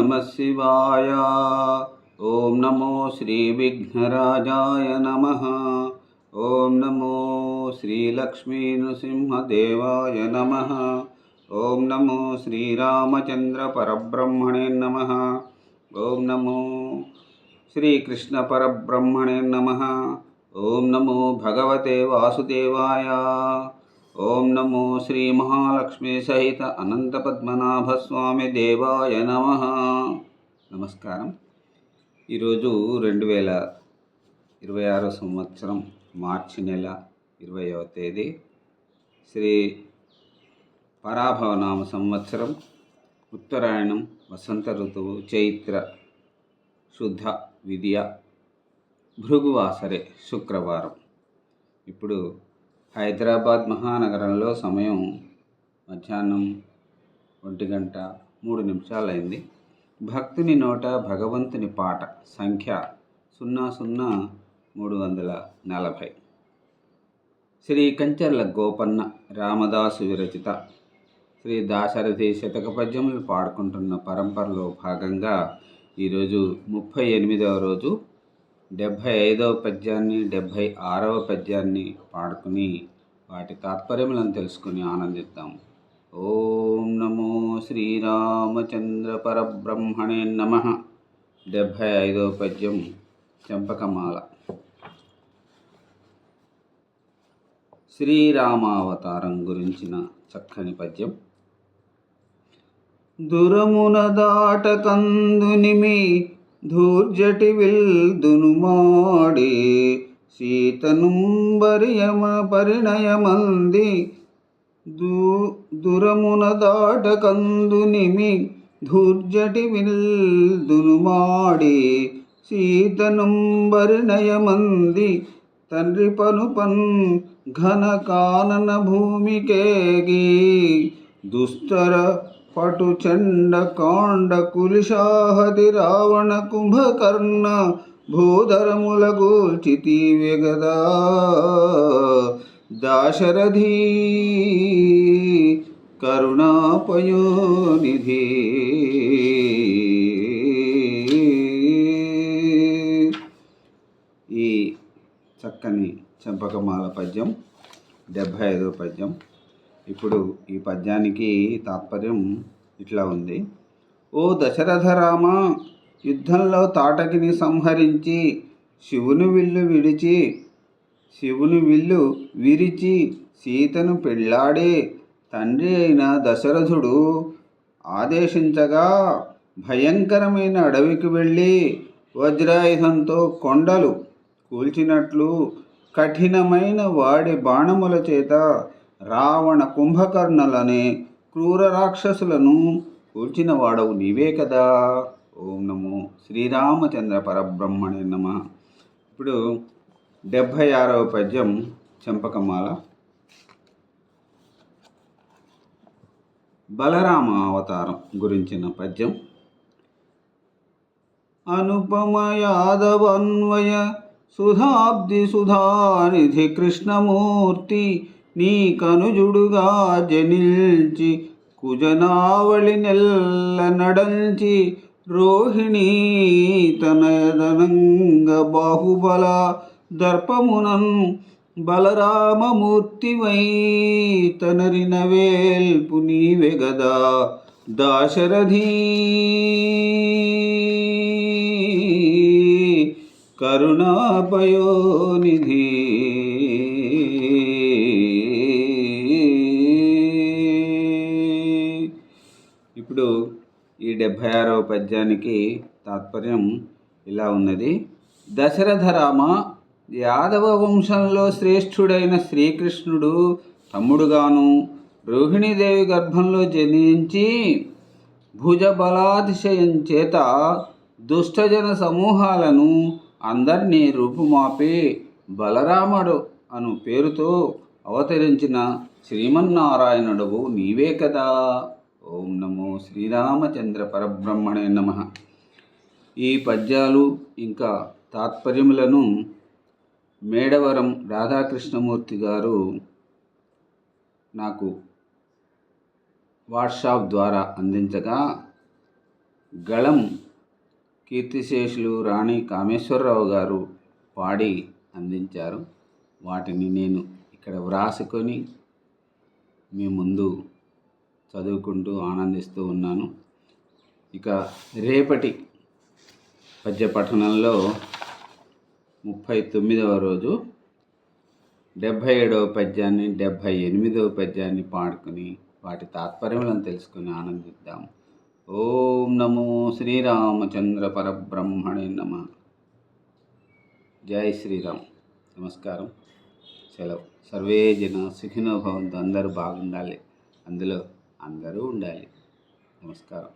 నమః శివాయ. ఓం నమో శ్రీ విఘ్నరాజాయ నమః. ఓం నమో శ్రీ లక్ష్మీ నృసింహదేవాయ నమః. ఓం నమో శ్రీరామచంద్ర పరబ్రహ్మణే నమః. ఓం నమో శ్రీకృష్ణ పరబ్రహ్మణే నమః. ఓం నమో భగవతే వాసుదేవాయ. ఓం నమో శ్రీ మహాలక్ష్మీ సహిత అనంత పద్మనాభ స్వామి దేవాయ నమః. నమస్కారం. ఈరోజు 2026 సంవత్సరం మార్చి నెల 20వ తేదీ, శ్రీ పరాభవనామ సంవత్సరం, ఉత్తరాయణం, వసంత ఋతువు, చైత్ర శుద్ధ విద్య, భృగువాసరే, శుక్రవారం. ఇప్పుడు హైదరాబాద్ మహానగరంలో సమయం మధ్యాహ్నం 1:03 అయింది. భక్తుని నోట భగవంతుని పాట, సంఖ్య 00340. శ్రీ కంచర్ల గోపన్న రామదాసు విరచిత శ్రీ దాశరథి శతక పద్యములు పాడుకుంటున్న పరంపరలో భాగంగా ఈరోజు 38వ రోజు 75వ పద్యాన్ని 76వ పద్యాన్ని పాడుకుని వాటి తాత్పర్యములను తెలుసుకుని ఆనందిద్దాం. ఓం నమో శ్రీరామచంద్ర పరబ్రహ్మణే నమః. 75వ పద్యం చంపకమాల. శ్రీరామావతారం గురించిన చక్కని పద్యం. దురమున దాటకందునిమి ధూర్జటి విల్దును మాడి సీతనుంబరియమ పరిణయమంది. దురమున దాటకందునిమి ధూర్జటి విల్దును మాడి సీతనుంబరిణయమంది. తండ్రి పనుపన్ ఘన కానన భూమికేగి దుస్తర పటు చండ కాండ కులిశాహతి రావణ కుంభకర్ణ భూధరముల గూల్చితివే గదా దాశరథి కరుణాపయోనిధి. ఈ చక్కని చంపకమాల పద్యం 75వ పద్యం. ఇప్పుడు ఈ పద్యానికి తాత్పర్యం ఇట్లా ఉంది. ఓ దశరథ రామ, యుద్ధంలో తాటకిని సంహరించి శివుని విల్లు విరిచి సీతను పెళ్ళాడే తండ్రి అయిన దశరథుడు ఆదేశించగా భయంకరమైన అడవికి వెళ్ళి వజ్రాయుధంతో కొండలు కూల్చినట్లు కఠినమైన వాడి బాణముల చేత రావణ కుంభకర్ణులనే క్రూర రాక్షసులను కూల్చిన వాడవు నీవే కదా. ఓం నమో శ్రీరామచంద్ర పరబ్రహ్మణే నమః. ఇప్పుడు 76వ పద్యం చంపకమాల. బలరామ అవతారం గురించిన పద్యం. అనుపమ యాదవన్వయ సుధాబ్ది సుధానిధి కృష్ణమూర్తి నీ కనుజుడుగా జనిల్చి కుజనావళి నెల్ల నడంచి రోహిణీ తనయదనంగ బాహుబల దర్పమునన్ బలరామమూర్తివై తనరిన వేల్పు నీవే గదా దాశరథి కరుణాపయోనిధి. ఇప్పుడు ఈ 76వ పద్యానికి తాత్పర్యం ఇలా ఉన్నది. దశరథ రామ, యాదవ వంశంలో శ్రేష్ఠుడైన శ్రీకృష్ణుడు తమ్ముడుగాను రోహిణీదేవి గర్భంలో జనించి భుజబలాతిశయం చేత దుష్టజన సమూహాలను అందరినీ రూపుమాపి బలరాముడు అను పేరుతో అవతరించిన శ్రీమన్నారాయణుడవు నీవే కదా. ఓం నమో శ్రీరామచంద్ర పరబ్రహ్మణే నమః. ఈ పద్యాలు ఇంకా తాత్పర్యములను మేడవరం రాధాకృష్ణమూర్తి గారు నాకు వాట్సాప్ ద్వారా అందించగా గళం కీర్తిశేషులు రాణి కామేశ్వరరావు గారు పాడి అందించారు. వాటిని నేను ఇక్కడ వ్రాసుకొని మీ ముందు చదువుకుంటూ ఆనందిస్తూ ఉన్నాను. ఇక రేపటి పద్య పఠనంలో 39వ రోజు 77వ పద్యాన్ని 78వ పద్యాన్ని పాడుకొని వాటి తాత్పర్యములను తెలుసుకుని ఆనందిద్దాం. ఓం నమో శ్రీరామచంద్ర పరబ్రహ్మణే నమః. జై శ్రీరామ్. నమస్కారం. సెలవు. సర్వే జన సుఖినో భవంతు. అందరూ బాగుండాలి, అందులో అందరూ ఉండాలి. నమస్కారం.